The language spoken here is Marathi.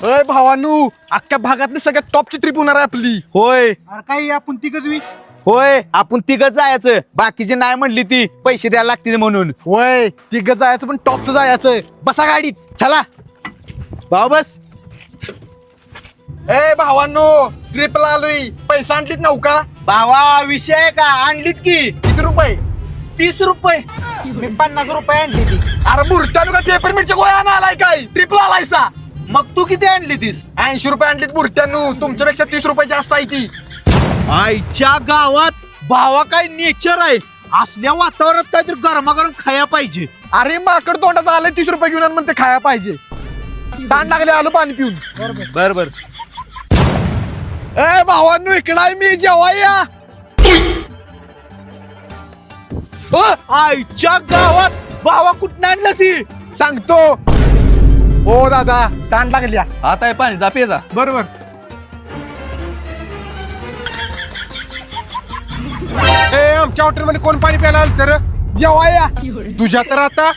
अय भावानू, अख्ख्या भागातली सगळ्यात टॉपची ट्रिप होणार आहे आपली. होय अरे काही आपण तिघच होय आपण तिघच जायचं. बाकीची नाही म्हणली ती पैसे द्यायला लागतील म्हणून. वय तिघ जायचं पण टॉपचं जायचं. बसा गाडीत. चला भाऊ बस. ए भावांनो, ट्रिपला आलोय. पैसा आणलीत नौका. भावा विषय आहे का? आणलीत की. किती रुपये? 30 रुपये. मी 50 रुपये आणली ती. अरे बुरट्यानु का पेपर मिरच्या गोळ्या आलाय काय? ट्रिपला आलायसा. मग तू किती आणली तीस? 80 रुपये आणलीत बुरट्यानु. तुमच्यापेक्षा 30 रुपये जास्त आहे ती. आईच्या गावात भावा काय नेचर आहे. असल्या वातावरणात काहीतरी गरमागरम खाया पाहिजे. अरे माकड तोंडाचा आलाय 30 रुपये घेऊन म्हणते खाया पाहिजे. ताण लागले आलो पाणी पिऊन. बर बर. ए भावांनो, इकडं आहे मी. जेव्हा या. आईच्या गावात भावा कुठं आणलंस ही? सांगतो. हो दादा, ताण लागल्या. आता आहे पाणी जा पे जा. बरोबर. ए आमच्या हॉटेलमध्ये कोण पाणी प्यायला आलं तर जेव्हा या. तुझ्या तर आता